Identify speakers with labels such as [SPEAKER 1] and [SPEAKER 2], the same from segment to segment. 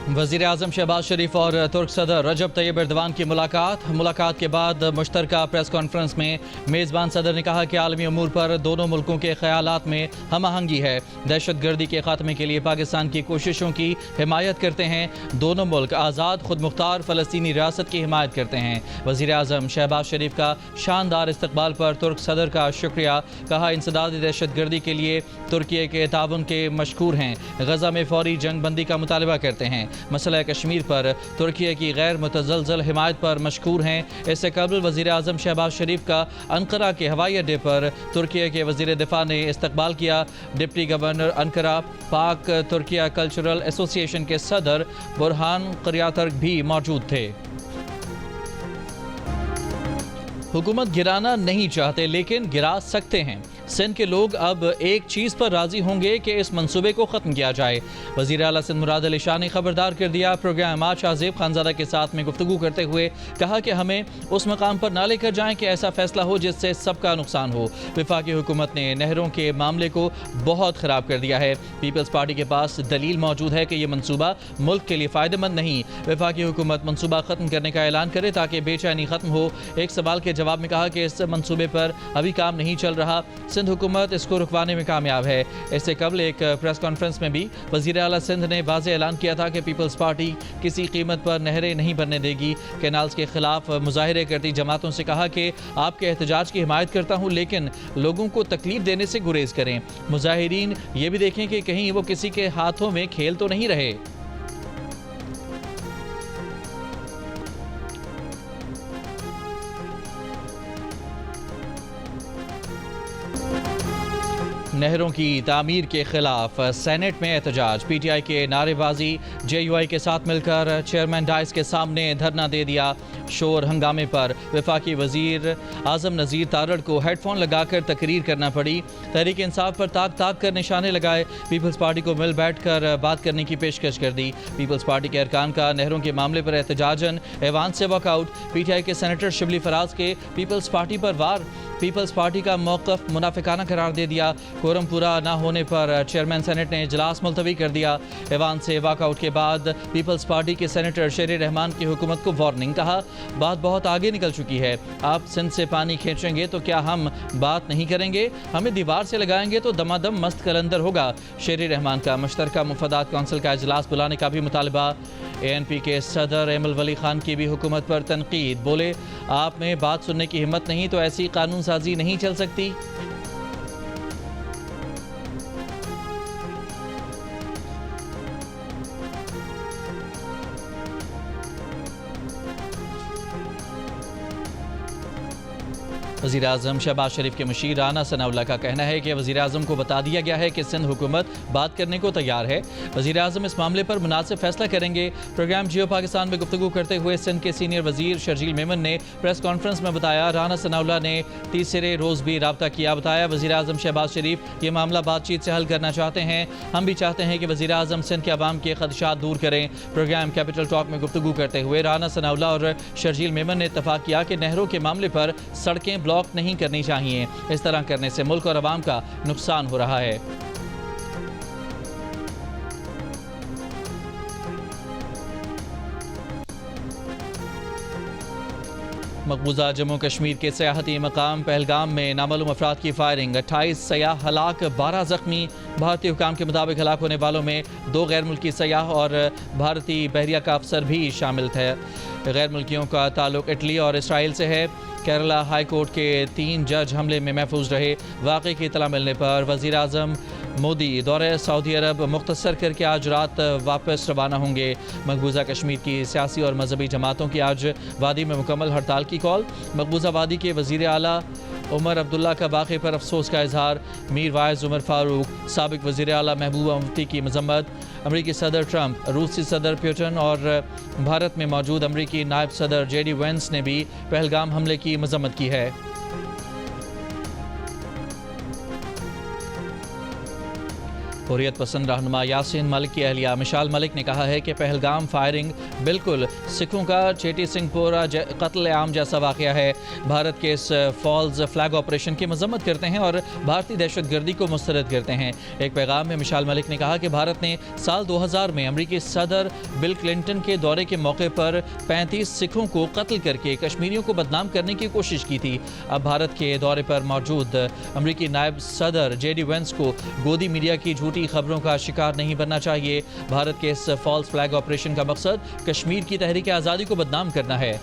[SPEAKER 1] वज़ीर आज़म शहबाज शरीफ और तुर्क सदर रजब तैयब एर्दोगान की मुलाकात के बाद मुश्तरका प्रेस कॉन्फ्रेंस में मेज़बान सदर ने कहा कि आलमी अमूर पर दोनों मुल्कों के ख़यालात में हम आहंगी है। दहशत गर्दी के ख़ात्मे के लिए पाकिस्तान की कोशिशों की हिमायत करते हैं। दोनों मुल्क आज़ाद खुद मुख्तार फ़लस्तीनी रियासत की हिमायत करते हैं। वज़ीर आज़म शहबाज शरीफ का शानदार इस्तकबाल पर तुर्क सदर का शुक्रिया। कहा इंसदादी दहशत गर्दी के लिए तुर्की के ताउन के मशकूर हैं। गज़ा में फौरी जंग बंदी का मुतालबा करते हैं। मसला कश्मीर पर तुर्की की गैर मुतज़लज़ल हिमायत पर मशकूर हैं। इससे कबल वज़ीर आज़म शहबाज शरीफ का अंकारा के हवाई अड्डे पर तुर्की के वज़ीर दिफा ने इस्तकबाल किया। डिप्टी गवर्नर अंकारा पाक तुर्किया कल्चरल एसोसिएशन के सदर बुरहान क़रियातर्क भी मौजूद थे। हुकूमत गिराना नहीं चाहते लेकिन गिरा सकते हैं। सिंध के लोग अब एक चीज़ पर राज़ी होंगे कि इस मंसूबे को ख़त्म किया जाए। वज़ीर आला सिंध मुराद अली शाह ने खबरदार कर दिया। प्रोग्राम आज शाहज़ेब खानज़ादा के साथ में गुफ्तगू करते हुए कहा कि हमें उस मकाम पर ना लेकर जाएं कि ऐसा फ़ैसला हो जिससे सबका नुकसान हो। वफाकी हुकूमत ने नहरों के मामले को बहुत ख़राब कर दिया है। पीपल्स पार्टी के पास दलील मौजूद है कि ये मनसूबा मुल्क के लिए फ़ायदेमंद नहीं। वफाकी हुकूमत मनसूबा ख़त्म करने का ऐलान करे ताकि बेचैनी ख़त्म हो। एक सवाल के जवाब में कहा कि इस मनसूबे पर अभी काम नहीं चल रहा। सिंध हुकूमत इसको रुकवाने में कामयाब है। इससे कबल एक प्रेस कॉन्फ्रेंस में भी वज़ीर आला सिंध ने वाज़ेह ऐलान किया था कि पीपल्स पार्टी किसी कीमत पर नहरें नहीं बनने देगी। कैनाल्स के खिलाफ मुजाहिरे करती जमातों से कहा कि आपके एहतजाज की हिमायत करता हूँ लेकिन लोगों को तकलीफ देने से गुरेज करें। मुजाहिरीन ये भी देखें कि कहीं वो किसी के हाथों में खेल तो नहीं रहे। नहरों की तामीर के खिलाफ सेनेट में एहतजाज। पीटीआई के नारेबाजी। जेयूआई के साथ मिलकर चेयरमैन डाइस के सामने धरना दे दिया। शोर हंगामे पर वफाकी वजीर आजम नज़ीर तारड़ को हेडफोन लगाकर तकरीर करना पड़ी। तहरीक इंसाफ पर ताक ताक कर निशाने लगाए। पीपल्स पार्टी को मिल बैठ कर बात करने की पेशकश कर दी। पीपल्स पार्टी के अरकान का नहरों के मामले पर एहतजाजन ऐवान से वॉकआउट। पीटीआई के सेनेटर शिबली फराज के पीपल्स पार्टी पर वार। पीपल्स पार्टी का मौक़िफ़ मुनाफिकाना करार दे दिया। कोरम पूरा न होने पर चेयरमैन सेनेट ने इजलास मुलतवी कर दिया। ऐवान से वॉकआउट के बाद पीपल्स पार्टी के सेनेटर शेर रहमान की हुकूमत को वार्निंग। कहा बात बहुत आगे निकल चुकी है। आप सिंध से पानी खींचेंगे तो क्या हम बात नहीं करेंगे? हमें दीवार से लगाएंगे तो दमादम मस्त कलंदर होगा। शेर रहमान का मुश्तरका मुफादात कौंसिल का इजलास बुलाने का भी मुतालबा। ANP के सदर एमल वली खान की भी हुकूमत पर तनकीद। बोले आप में बात सुनने की हिम्मत नहीं तो ऐसी कानून साजी नहीं चल सकती। वज़ीर आज़म शहबाज शरीफ के मुशीर राना सनाउल्लाह का कहना है कि वज़ीर आज़म को बता दिया गया है कि सिंध हुकूमत बात करने को तैयार है। वज़ीर आज़म इस मामले पर मुनासिब फैसला करेंगे। प्रोग्राम जियो पाकिस्तान में गुफ्तगू करते हुए सिंध के सीनियर वज़ीर शर्जील मेमन ने प्रेस कॉन्फ्रेंस में बताया राना सनाउल्लाह ने तीसरे रोज़ भी रब्ता किया। बताया वज़ीर आज़म शहबाज शरीफ ये मामला बातचीत से हल करना चाहते हैं। हम भी चाहते हैं कि वज़ीर आज़म सिंध के अवाम के खदशात दूर करें। प्रोग्राम कैपिटल टॉक में गुफ्तगू करते हुए राना सनाउल्लाह और शर्जील मेमन ने इत्तफाक किया कि नहरों के मामले पर सड़कें ब्लॉक नहीं करनी चाहिए। इस तरह करने से मुल्क और अवाम का नुकसान हो रहा है। मकबूजा जम्मू कश्मीर के सियाहती मकाम पहलगाम में नामालूम अफराद की फायरिंग। 28 सयाह हलाक, 12 जख्मी। भारतीय हुकाम के मुताबिक हलाक होने वालों में 2 गैर मुल्की सयाह और भारतीय बहरिया का अफसर भी शामिल थे। गैर मुल्कियों का ताल्लुक इटली और इसराइल से है। केरला हाई कोर्ट के 3 जज हमले में महफूज रहे। वाक़े की इतला मिलने पर वज़ीर आज़म मोदी दौरे सऊदी अरब मुख्तसर करके आज रात वापस रवाना होंगे। मकबूजा कश्मीर की सियासी और मजहबी जमातों की आज वादी में मुकम्मल हड़ताल की कॉल। मकबूजा वादी के वज़ीर आला उमर अब्दुल्ला का वाक़े पर अफसोस का इजहार। मीर वाइज उमर फारूक, साबिक वज़ीर आला महबूबा मुफ्ती की मजम्मत। अमरीकी सदर ट्रंप, रूसी सदर पुतिन और भारत में मौजूद अमरीकी नायब सदर JD वेंस ने भी पहलगाम हमले की मजम्मत की है। हुर्रियत पसंद रहनुमा यासीन मलिक की अहलिया मिशाल मलिक ने कहा है कि पहलगाम फायरिंग बिल्कुल सिखों का चेटी सिंहपुरा कत्ल आम जैसा वाक़या है। भारत के इस फॉल्स फ्लैग ऑपरेशन की मजम्मत करते हैं और भारतीय दहशतगर्दी को मुस्तरद करते हैं। एक पैगाम में मिशाल मलिक ने कहा कि भारत ने साल 2000 में अमरीकी सदर बिल क्लिंटन के दौरे के मौके पर 35 सिखों को कत्ल करके कश्मीरियों को बदनाम करने की कोशिश की थी। अब भारत के दौरे पर मौजूद अमरीकी नायब सदर जेडी वेंस को गोदी मीडिया की झूठी खबरों का शिकार नहीं बनना चाहिए। भारत के इस फॉल्स फ्लैग ऑपरेशन का मकसद कश्मीर की तहरीक आज़ादी को बदनाम करना है।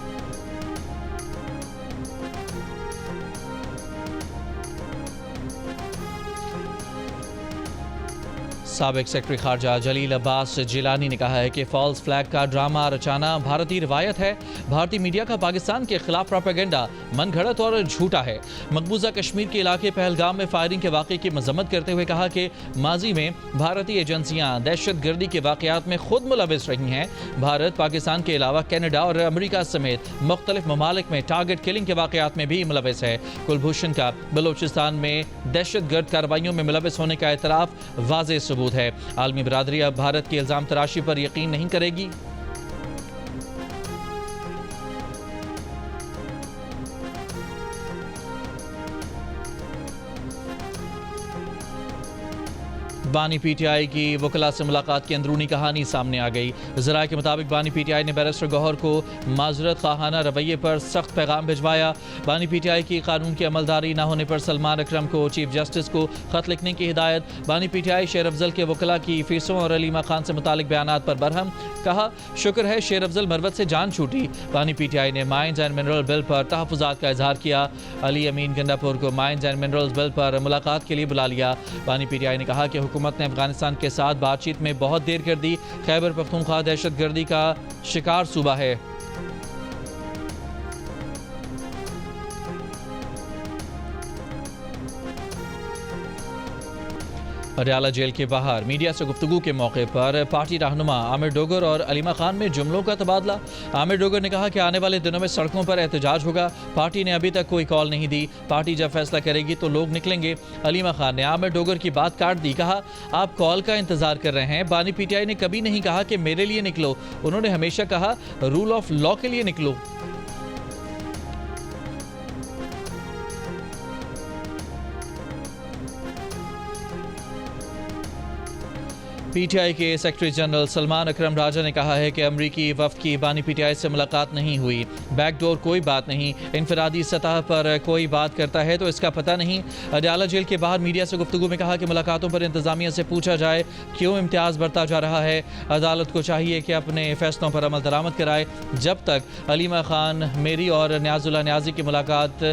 [SPEAKER 1] साबिक सेक्रेटरी खारजा जलील अब्बास जिलानी ने कहा है कि फॉल्स फ्लैग का ड्रामा रचाना भारतीय रिवायत है। भारतीय मीडिया का पाकिस्तान के खिलाफ प्रोपेगेंडा मन घड़त और झूठा है। मकबूजा कश्मीर के इलाके पहलगाम में फायरिंग के वाक़े की मजम्मत करते हुए कहा कि माजी में भारतीय एजेंसियां दहशतगर्दी के वाक़यात में खुद मुलविस रही हैं। भारत पाकिस्तान के अलावा कनाडा और अमरीका समेत मुख्तलिफ ममालिक में टारगेट किलिंग के वाक़यात में भी मुलविस है। कुलभूषण का बलोचिस्तान में दहशतगर्द कार्रवाइयों में मुलविस होने का एतराफ़ वाज़ेह सबूत है। आलमी बरादरी अब भारत की इल्जाम तराशी पर यकीन नहीं करेगी। बानी पीटीआई की वकला से मुलाकात की अंदरूनी कहानी सामने आ गई। ज़राए के मुताबिक बानी पीटीआई ने बैरिस्टर गौहर को माजरत खाहाना रवैये पर सख्त पैगाम भिजवाया। बानी पीटीआई की कानून की अमलदारी न होने पर सलमान अकरम को चीफ जस्टिस को खत लिखने की हिदायत। बानी पीटीआई शेर अफजल के वकला की फीसों और अलीमा खान से मुतालिक बयानात पर बरहम। कहा शुक्र है शेर अफजल मरवत से जान छूटी। बानी पीटीआई ने माइंस एंड मिनरल बिल पर तहफ़्फ़ुज़ात का इजहार किया। अली अमीन गंडापुर को माइंस एंड मिनरल्स बिल पर मुलाकात के लिए बुला लिया। बानी पीटीआई ने कहा कि हुकूमत ने अफगानिस्तान के साथ बातचीत में बहुत देर कर दी। खैबर पख्तूनख्वा दहशतगर्दी का शिकार सूबा है। अडयाला जेल के बाहर मीडिया से गुफ्तगू के मौके पर पार्टी रहनुमा आमिर डोगर और अलीमा खान में जुमलों का तबादला। आमिर डोगर ने कहा कि आने वाले दिनों में सड़कों पर एहतजाज होगा। पार्टी ने अभी तक कोई कॉल नहीं दी। पार्टी जब फैसला करेगी तो लोग निकलेंगे। अलीमा खान ने आमिर डोगर की बात काट दी। कहा आप कॉल का इंतजार कर रहे हैं। बानी पीटीआई ने कभी नहीं कहा कि मेरे लिए निकलो। उन्होंने हमेशा कहा रूल ऑफ लॉ के लिए निकलो। पीटीआई के सेक्रेटरी जनरल सलमान अकरम राजा ने कहा है कि अमरीकी वफ्द की बानी पीटीआई से मुलाकात नहीं हुई। बैकडोर कोई बात नहीं। इनफरादी सतह पर कोई बात करता है तो इसका पता नहीं। अडयाला जेल के बाहर मीडिया से गुफ्तगू में कहा कि मुलाकातों पर इंतजामिया से पूछा जाए क्यों इम्तियाज़ बढ़ता जा रहा है। अदालत को चाहिए कि अपने फैसलों पर अमल दरामद कराए। जब तक अलीमा खान मेरी और न्याजुल्लाह न्याजी की मुलाकात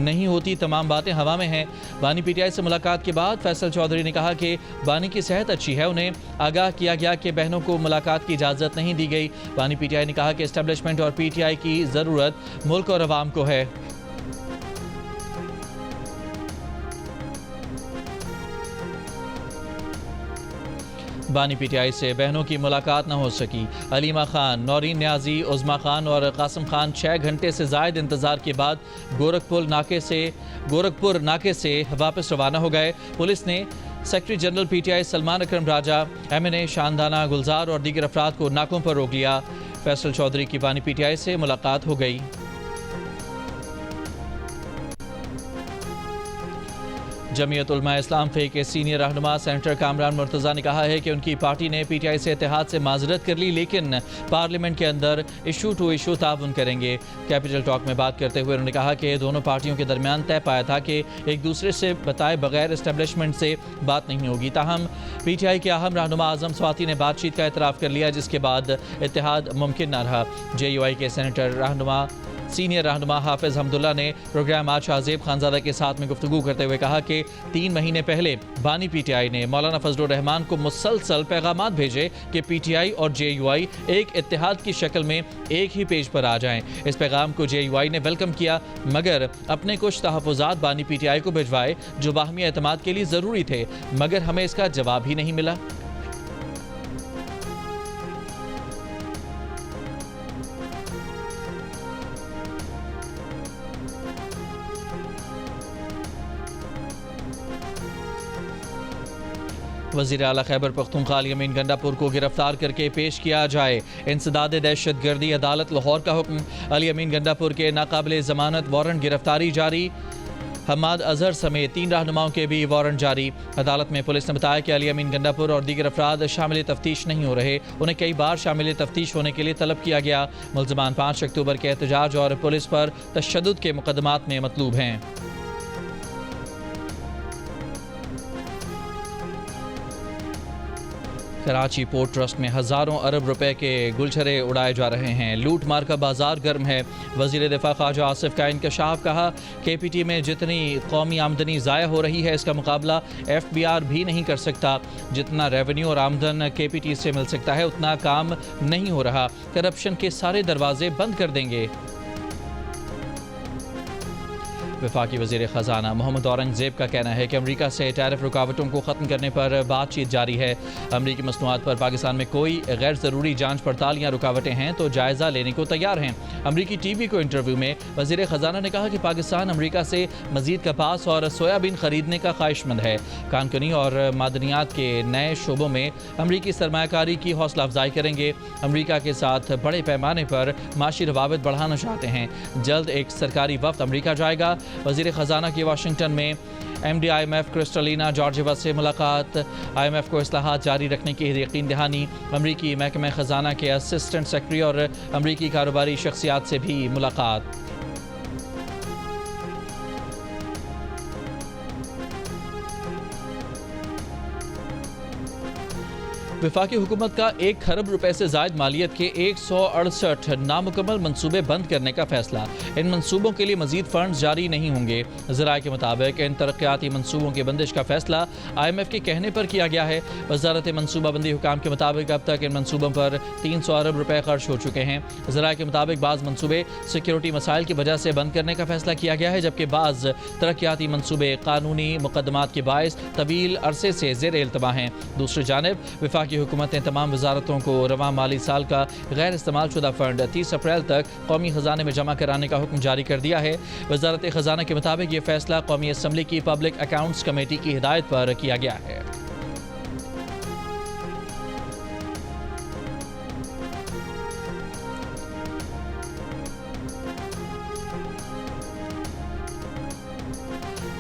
[SPEAKER 1] नहीं होती तमाम बातें हवा में हैं। बानी पीटीआई से मुलाकात के बाद फैसल चौधरी ने कहा कि बानी की सेहत अच्छी है। उन्हें आगाह किया गया कि बहनों को मुलाकात की इजाज़त नहीं दी गई। बानी पीटीआई ने कहा कि एस्टेब्लिशमेंट और पीटीआई की ज़रूरत मुल्क और अवाम को है। बानी पीटीआई से बहनों की मुलाकात न हो सकी। अलीमा खान, नौरीन न्याजी, उज़मा खान और कासिम खान 6 घंटे से ज़ायद इंतज़ार के बाद गोरखपुर नाके से वापस रवाना हो गए। पुलिस ने सेक्रेटरी जनरल पीटीआई सलमान अकरम राजा, एमएनए शानदाना गुलजार और दीगर अफराद को नाकों पर रोक लिया। फैसल चौधरी की बानी पीटीआई से मुलाकात हो गई। जमीयत उलमा इस्लाम फे के सीनियर रहनुमा सेनेटर कामरान मुर्तज़ा ने कहा है कि उनकी पार्टी ने पीटीआई से इत्तेहाद से माजरत कर ली, लेकिन पार्लियामेंट के अंदर इशू टू इशू ताउन करेंगे। कैपिटल टॉक में बात करते हुए उन्होंने कहा कि दोनों पार्टियों के दरमियान तय पाया था कि एक दूसरे से बताए बगैर इस्टेब्लिशमेंट से बात नहीं होगी। ताहम पीटीआई के अहम रहनुमा आजम स्वाति ने बातचीत का एतराफ़ कर लिया, जिसके बाद इत्तेहाद मुमकिन न रहा। जेयूआई के सेनेटर सीनियर रहनुमा हाफिज़ हमदुल्ला ने प्रोग्राम आज शाहजेब खानज़ादा के साथ में गुफ्तगू करते हुए कहा कि 3 महीने पहले बानी पीटीआई ने मौलाना फजलुर रहमान को मुसलसल पैगामात भेजे कि पीटीआई और जेयूआई एक इत्तेहाद की शक्ल में एक ही पेज पर आ जाएं। इस पैगाम को जेयूआई ने वेलकम किया, मगर अपने कुछ तहफ़्फ़ुज़ात बानी पीटीआई को भिजवाए जो बाहमी एतमाद के लिए ज़रूरी थे, मगर हमें इसका जवाब ही नहीं मिला। वज़ीर आला खैबर पख्तूनख्वा अली अमीन गंडापुर को गिरफ्तार करके पेश किया जाए। इंसदाद दहशत गर्दी अदालत लाहौर का हुक्म। अली अमीन गंडापुर के नाकाबिले ज़मानत वारंट गिरफ्तारी जारी। हम्माद अजहर समेत 3 रहनुमाओं के भी वारंट जारी। अदालत में पुलिस ने बताया कि अली अमीन गंडापुर और दीगर अफराद शामिल तफ्तीश नहीं हो रहे। उन्हें कई बार शामिल तफ्तीश होने के लिए तलब किया गया। मुल्ज़मान 5 अक्टूबर के एहतजाज और पुलिस पर तशद्दुद के मुकदमात में मतलूब हैं। कराची पोर्ट ट्रस्ट में हज़ारों अरब रुपए के गुलछरे उड़ाए जा रहे हैं। लूट मार का बाजार गर्म है। वज़ीर दिफा ख्वाजा आसिफ का इंकशाफ। कहा KPT में जितनी कौमी आमदनी ज़ाया हो रही है इसका मुकाबला FBR भी नहीं कर सकता। जितना रेवेन्यू और आमदन KPT से मिल सकता है उतना काम नहीं हो रहा। करप्शन के सारे दरवाजे बंद कर देंगे। वफाकी वज़ीर ख़जाना मोहम्मद औरंगज़ेब का कहना है कि अमरीका से टैरिफ रुकावटों को ख़त्म करने पर बातचीत जारी है। अमरीकी मसनूआत पर पाकिस्तान में कोई गैर ज़रूरी जांच पड़ताल या रुकावटें हैं तो जायज़ा लेने को तैयार हैं। अमरीकी TV को इंटरव्यू में वज़ीर ख़जाना ने कहा कि पाकिस्तान अमरीका से मज़ीद कपास और सोयाबीन ख़रीदने का ख्वाहिशमंद है। कानकनी और मादनियात के नए शोबों में अमरीकी सरमायाकारी की हौसला अफजाई करेंगे। अमरीका के साथ बड़े पैमाने पर माशी रवाबित बढ़ाना चाहते हैं। जल्द एक सरकारी वफ़द अमरीका जाएगा। वज़ीर ख़जाना की वाशिंगटन में MD IMF क्रिस्टलिना जॉर्जिवा से मुलाकात। IMF को इस्लाहात जारी रखने की यकीन दहानी। अमरीकी महकमे ख़जाना के असिस्टेंट सेक्रेटरी और अमरीकी कारोबारी शख्सियात से भी मुलाकात। वफाकी हुकूमत का 1 खरब रुपए से ज़ायद मालियत के 168 नामुकम्मल मनसूबे बंद करने का फैसला। इन मनसूबों के लिए मजीद फंड जारी नहीं होंगे। ज़राए के मुताबिक इन तरक्याती मनसूबों की बंदिश का फैसला IMF के कहने पर किया गया है। वजारत मनसूबाबंदी हुकाम के मुताबिक अब तक इन मनसूबों पर 300 अरब रुपए खर्च हो चुके हैं। ज़राए के मुताबिक बाज़ मनसूबे सिक्योरिटी मसाइल की वजह से बंद करने का फैसला किया गया है, जबकि बाज़ तरक्याती मनसूबे कानूनी मुकदमात के बायस तवील अरसे से ज़ेर इल्तवा हैं। दूसरी जानिब वफाकी की हुकूमत ने तमाम वजारतों को रवां माली साल का गैर इस्तेमाल शुदा फंड 30 अप्रैल तक कौमी खजाने में जमा कराने का हुक्म जारी कर दिया है। वजारत खजाना के मुताबिक ये फैसला कौमी असम्बली की पब्लिक अकाउंट्स कमेटी की हिदायत पर किया गया है।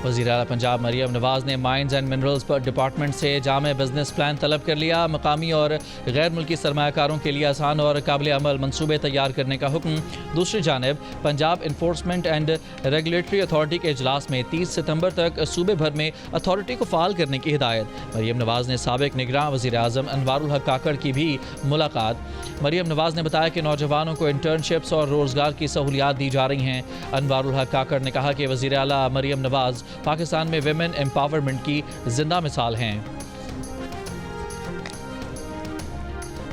[SPEAKER 1] वज़ीर आला पंजाब मरियम नवाज़ ने माइंस एंड मिनरल्स पर डिपार्टमेंट से जामे बिजनेस प्लान तलब कर लिया। मकामी और गैर मुल्की सरमायाकारों के लिए आसान और काबिल अमल मनसूबे तैयार करने का हुक्म। दूसरी जानिब Punjab enforcement and regulatory authority के इजलास में 30 सितंबर तक सूबे भर में अथॉरिटी को फ़ाल करने की हिदायत। मरियम नवाज़ ने साबिक निगरान वज़ीर आज़म अनवारुल हक काकड़ की भी मुलाकात। मरियम नवाज़ ने बताया कि नौजवानों को इंटर्नशिप्स और रोज़गार की सहूलियात दी जा रही हैं। अनवारुल हक काकड़ ने कहा कि वज़ीर आला मरियम नवाज़ पाकिस्तान में विमेन एम्पावरमेंट की जिंदा मिसाल हैं।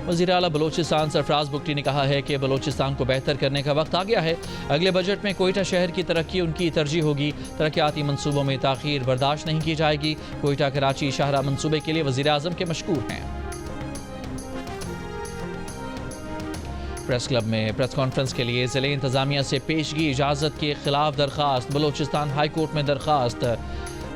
[SPEAKER 1] वज़ीर आला बलोचिस्तान सरफराज बुगटी ने कहा है कि बलोचिस्तान को बेहतर करने का वक्त आ गया है। अगले बजट में कोयटा शहर की तरक्की उनकी तरजीह होगी। तरक्याती मनसूबों में ताख़ीर बर्दाश्त नहीं की जाएगी। कोयटा कराची शाहरा मनसूबे के लिए वज़ीर आज़म के मशकूर हैं। प्रेस क्लब में प्रेस कॉन्फ्रेंस के लिए ज़िले इंतज़ामिया से पेशगी इजाज़त के खिलाफ दरख्वास्त। बलोचिस्तान हाई कोर्ट में दरख्वास्त।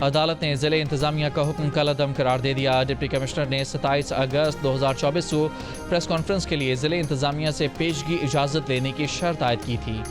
[SPEAKER 1] अदालत ने ज़िले इंतज़ामिया का हुक्म कलअदम करार दे दिया। डिप्टी कमिश्नर ने 27 अगस्त 2024 को प्रेस कॉन्फ्रेंस के लिए ज़िले इंतज़ामिया से पेशगी इजाज़त लेने की शर्त आयद की थी।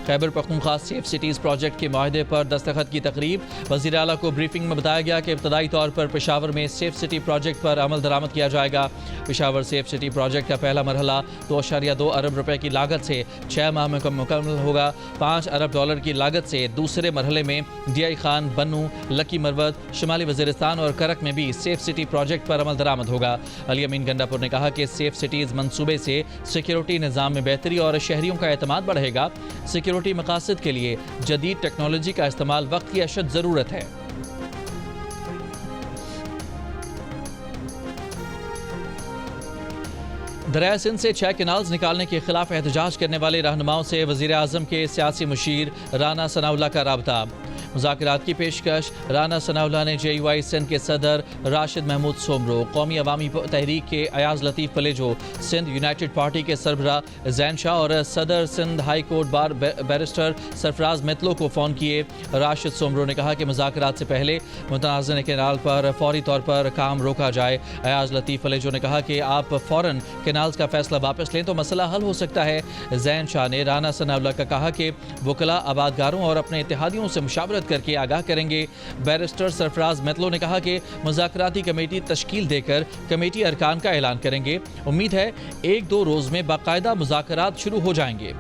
[SPEAKER 1] Khyber Pakhtunkhwa safe cities project के माहदे पर दस्तखत की तकरीब। वज़ीर आला को ब्रीफिंग में बताया गया कि इब्तदाई तौर पर पेशावर में सेफ सिटी प्रोजेक्ट पर अमल दरामद किया जाएगा। पेशावर सेफ सिटी प्रोजेक्ट का पहला मरहला 2.2 अरब रुपए की लागत से 6 माह में मुकम्मल होगा। 5 अरब डॉलर की लागत से दूसरे मरहले में DI खान, बन्नू, लकी मरवत, शुमाली वज़ीरिस्तान और करक में भी सेफ सिटी प्रोजेक्ट पर अमल दरामद होगा। अली अमीन गंडापुर ने कहा कि सेफ सिटीज़ मनसूबे से सिक्योरिटी निज़ाम में बेहतरी और शहरियों का एतमाद बढ़ेगा। सिक्योरिटी मकासद के लिए जदीद टेक्नोलॉजी का इस्तेमाल वक्त की अशद ज़रूरत है। दरिया सिंध से 6 कैनाल्स निकालने के खिलाफ एहतजाज करने वाले रहनुमाओं से वज़ीर आज़म के सियासी मुशीर राना सनाउल्लाह का राबता। مذاکرات کی پیشکش رانا ثناءاللہ نے JUI سندھ کے صدر راشد محمود سومرو، قومی عوامی تحریک کے ایاز لطیف پلیجو، سندھ یونائٹڈ پارٹی کے سربراہ زین شاہ اور صدر Sindh high court bar barrister Sarfaraz Metlo کو فون کیے۔ راشد سومرو نے کہا کہ مذاکرات سے پہلے متنازع کینال پر فوری طور پر کام روکا جائے۔ ایاز لطیف پلیجو نے کہا کہ آپ فوراً کینالز کا فیصلہ واپس لیں تو مسئلہ حل ہو سکتا ہے۔ زین شاہ نے رانا ثناءاللہ کا کہا کہ وکلاء آبادگاروں اور اپنے اتحادیوں سے مشاورت کر کے آگاہ کریں گے۔ بیرسٹر سرفراز متلو نے کہا کہ مذاکراتی کمیٹی تشکیل دے کر کمیٹی ارکان کا اعلان کریں گے۔ امید ہے 1-2 روز میں باقاعدہ مذاکرات شروع ہو جائیں گے۔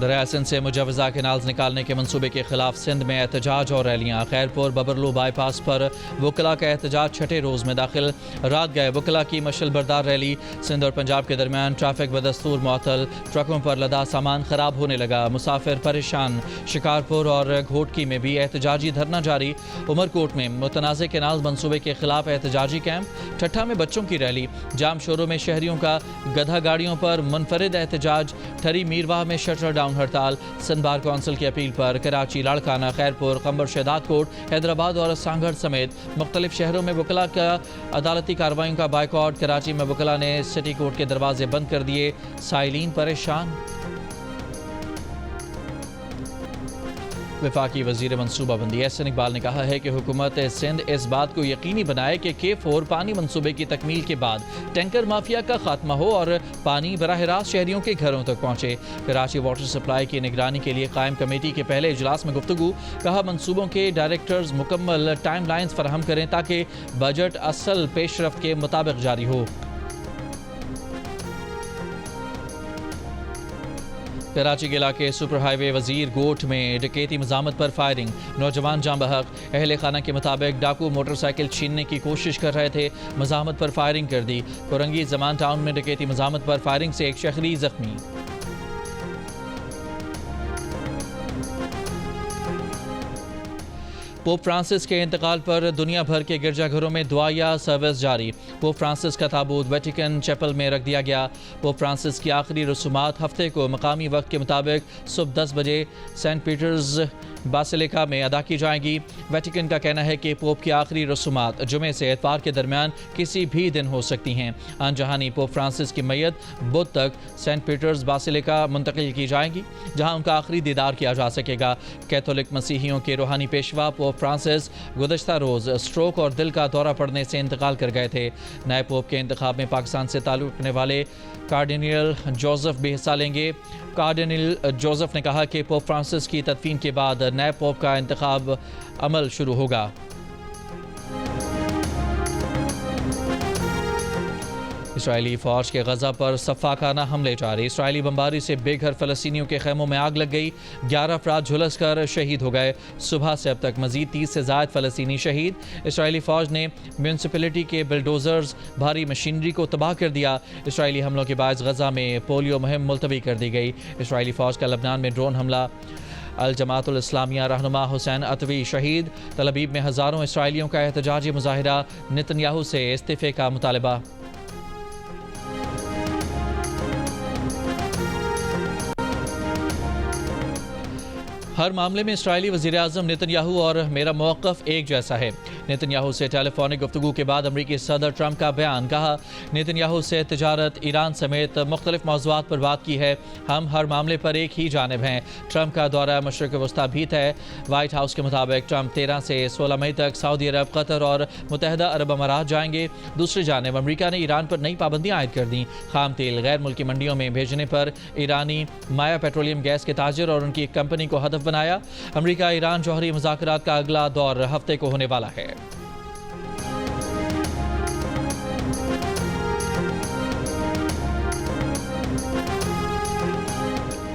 [SPEAKER 1] دریائے سندھ سے مجوزہ کینالز نکالنے کے منصوبے کے خلاف سندھ میں احتجاج اور ریلیاں۔ خیرپور ببرلو بائی پاس پر وکلاء کا احتجاج چھٹے روز میں داخل۔ رات گئے وکلاء کی مشعل بردار ریلی۔ سندھ اور پنجاب کے درمیان ٹریفک بدستور معطل، ٹرکوں پر لدا سامان خراب ہونے لگا، مسافر پریشان۔ شکارپور اور گھوٹکی میں بھی احتجاجی دھرنا جاری۔ عمرکوٹ میں متنازع کینالز منصوبے کے خلاف احتجاجی کیمپ۔ ٹھٹھہ میں بچوں کی ریلی۔ جام شوروں میں شہریوں کا گدھا گاڑیوں پر منفرد احتجاج۔ ٹھری میرواہ میں شٹر ڈاؤن ہڑتال۔ سندھ بار کونسل کی اپیل پر کراچی، لاڑکانہ، خیرپور، قمبر شہداد کوٹ، حیدرآباد اور سانگھڑ سمیت مختلف شہروں میں وکلاء کا عدالتی کارروائیوں کا بائیکاٹ۔ کراچی میں وکلاء نے سٹی کورٹ کے دروازے بند کر دیے، سائلین پریشان۔ وفاقی وزیر منصوبہ بندی احسن اقبال نے کہا ہے کہ حکومت سندھ اس بات کو یقینی بنائے کہ K4 پانی منصوبے کی تکمیل کے بعد ٹینکر مافیا کا خاتمہ ہو اور پانی براہ راست شہریوں کے گھروں تک پہنچے۔ کراچی واٹر سپلائی کی نگرانی کے لیے قائم کمیٹی کے پہلے اجلاس میں گفتگو۔ کہا منصوبوں کے ڈائریکٹرز مکمل ٹائم لائنز فراہم کریں تاکہ بجٹ اصل پیش رفت کے مطابق جاری ہو۔ کراچی کے علاقے سپر ہائی وے وزیر گوٹھ میں ڈکیتی مزاحمت پر فائرنگ، نوجوان جاں بحق۔ اہل خانہ کے مطابق ڈاکو موٹر سائیکل چھیننے کی کوشش کر رہے تھے، مزاحمت پر فائرنگ کر دی۔ کورنگی زمان ٹاؤن میں ڈکیتی مزاحمت پر فائرنگ سے ایک شہری زخمی۔ پوپ فرانسس کے انتقال پر دنیا بھر کے گرجا گھروں میں دعائیہ سروس جاری۔ پوپ فرانسس کا تابوت ویٹیکن چیپل میں رکھ دیا گیا۔ پوپ فرانسس کی آخری رسومات ہفتے کو مقامی وقت کے مطابق صبح 10 بجے سینٹ پیٹرز باسیلیکا میں ادا کی جائیں گی۔ ویٹیکن کا کہنا ہے کہ پوپ کی آخری رسومات جمعے سے اتوار کے درمیان کسی بھی دن ہو سکتی ہیں۔ آن جہانی پوپ فرانسس کی میت بدھ تک سینٹ پیٹرز باسیلیکا منتقل کی جائے گی، جہاں ان کا آخری دیدار کیا جا سکے گا۔ کیتھولک مسیحیوں کے روحانی پیشوا پوپ فرانسس گزشتہ روز اسٹروک اور دل کا دورہ پڑنے سے انتقال کر گئے تھے۔ نئے پوپ کے انتخاب میں پاکستان سے تعلق رکھنے والے کارڈینل جوزف بھی حصہ لیں گے۔ کارڈینل جوزف نے کہا کہ پوپ فرانسس کی تدفین کے بعد نئے پوپ کا انتخاب عمل شروع ہوگا۔ اسرائیلی فوج کے غزہ پر سفاکانہ حملے جاری۔ اسرائیلی بمباری سے بے گھر فلسطینیوں کے خیموں میں آگ لگ گئی، 11 افراد جھلس کر شہید ہو گئے۔ صبح سے اب تک مزید 30 سے زائد فلسطینی شہید۔ اسرائیلی فوج نے میونسپلٹی کے بلڈوزرز بھاری مشینری کو تباہ کر دیا۔ اسرائیلی حملوں کے باعث غزہ میں پولیو مہم ملتوی کر دی گئی۔ اسرائیلی فوج کا لبنان میں ڈرون حملہ، الجماعت الاسلامیہ رہنما حسین عطوی شہید۔ تل ابیب میں ہزاروں اسرائیلیوں کا احتجاجی مظاہرہ، نتنیاہو سے استعفے کا مطالبہ۔ ہر معاملے میں اسرائیلی وزیراعظم نتنیاہو اور میرا موقف ایک جیسا ہے۔ نتنیاہو سے ٹیلی فونک گفتگو کے بعد امریکی صدر ٹرمپ کا بیان۔ کہا نتنیاہو سے تجارت، ایران سمیت مختلف موضوعات پر بات کی ہے، ہم ہر معاملے پر ایک ہی جانب ہیں۔ ٹرمپ کا دورہ مشرق وسطیٰ بھی ہے۔ وائٹ ہاؤس کے مطابق ٹرمپ 13 سے 16 مئی تک سعودی عرب، قطر اور متحدہ عرب امارات جائیں گے۔ دوسری جانب امریکہ نے ایران پر نئی پابندیاں عائد کر دیں۔ خام تیل غیر ملکی منڈیوں میں بھیجنے پر ایرانی مایا پیٹرولیم گیس کے تاجر اور ان کی ایک کمپنی کو ہدف بنایا۔ امریکہ ایران جوہری مذاکرات کا اگلا دور ہفتے کو ہونے والا ہے۔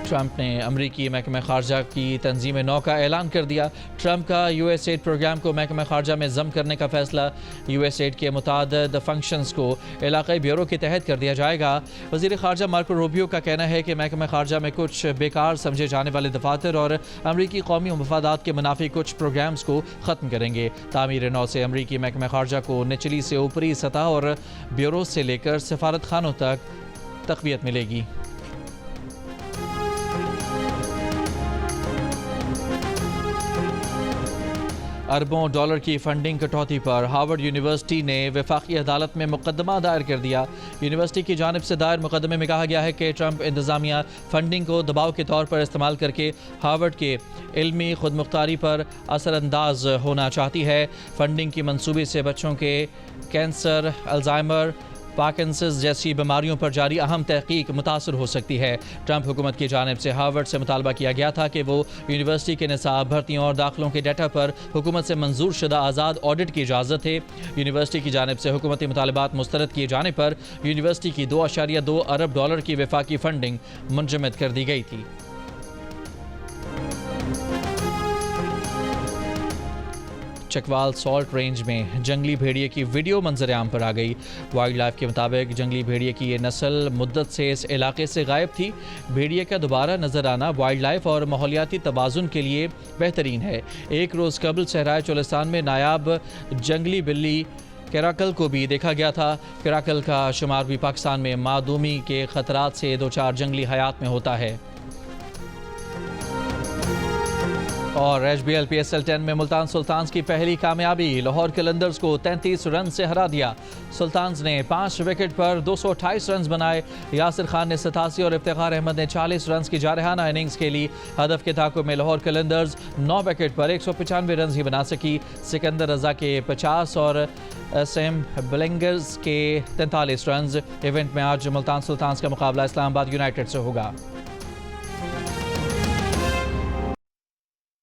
[SPEAKER 1] ٹرمپ نے امریکی محکمہ خارجہ کی تنظیم نو کا اعلان کر دیا۔ ٹرمپ کا USAID پروگرام کو محکمہ خارجہ میں ضم کرنے کا فیصلہ۔ USAID کے متعدد فنکشنز کو علاقائی بیورو کے تحت کر دیا جائے گا۔ وزیر خارجہ مارکو روبیو کا کہنا ہے کہ محکمہ خارجہ میں کچھ بیکار سمجھے جانے والے دفاتر اور امریکی قومی مفادات کے منافی کچھ پروگرامز کو ختم کریں گے۔ تعمیر نو سے امریکی محکمہ خارجہ کو نچلی سے اوپری سطح اور بیورو سے لے کر سفارت خانوں تک تقویت ملے گی۔ اربوں ڈالر کی فنڈنگ کٹوتی پر ہارورڈ یونیورسٹی نے وفاقی عدالت میں مقدمہ دائر کر دیا۔ یونیورسٹی کی جانب سے دائر مقدمے میں کہا گیا ہے کہ ٹرمپ انتظامیہ فنڈنگ کو دباؤ کے طور پر استعمال کر کے ہارورڈ کے علمی خود مختاری پر اثر انداز ہونا چاہتی ہے۔ فنڈنگ کی منصوبے سے بچوں کے کینسر، الزائمر، پارکنسنز جیسی بیماریوں پر جاری اہم تحقیق متاثر ہو سکتی ہے۔ ٹرمپ حکومت کی جانب سے ہارورڈ سے مطالبہ کیا گیا تھا کہ وہ یونیورسٹی کے نصاب، بھرتیوں اور داخلوں کے ڈیٹا پر حکومت سے منظور شدہ آزاد آڈٹ کی اجازت ہے۔ یونیورسٹی کی جانب سے حکومتی مطالبات مسترد کیے جانے پر یونیورسٹی کی 2.2 ارب ڈالر کی وفاقی فنڈنگ منجمد کر دی گئی تھی۔ چکوال سالٹ رینج میں جنگلی بھیڑیے کی ویڈیو منظر عام پر آ گئی۔ وائلڈ لائف کے مطابق جنگلی بھیڑیے کی یہ نسل مدت سے اس علاقے سے غائب تھی۔ بھیڑیے کا دوبارہ نظر آنا وائلڈ لائف اور ماحولیاتی توازن کے لیے بہترین ہے۔ ایک روز قبل صحرائے چولستان میں نایاب جنگلی بلی کیراکل کو بھی دیکھا گیا تھا۔ کیراکل کا شمار بھی پاکستان میں معدومی کے خطرات سے دوچار جنگلی حیات میں ہوتا ہے۔ اور H B L P S L 10 میں ملتان سلطانز کی پہلی کامیابی، لاہور قلندرز کو 33 رن سے ہرا دیا۔ سلطانز نے 5 وکٹ پر 228 رنز بنائے۔ یاسر خان نے 87 اور افتخار احمد نے 40 رنز کی جارحانہ اننگز کھیلی۔ ہدف کے تعاقب میں لاہور قلندرز 9 وکٹ پر 195 رنز ہی بنا سکی۔ سکندر رضا کے 50 اور سیم بلنگرز کے 43 رنز۔ ایونٹ میں آج ملتان سلطانز کا مقابلہ اسلام آباد یونائیٹڈ سے ہوگا۔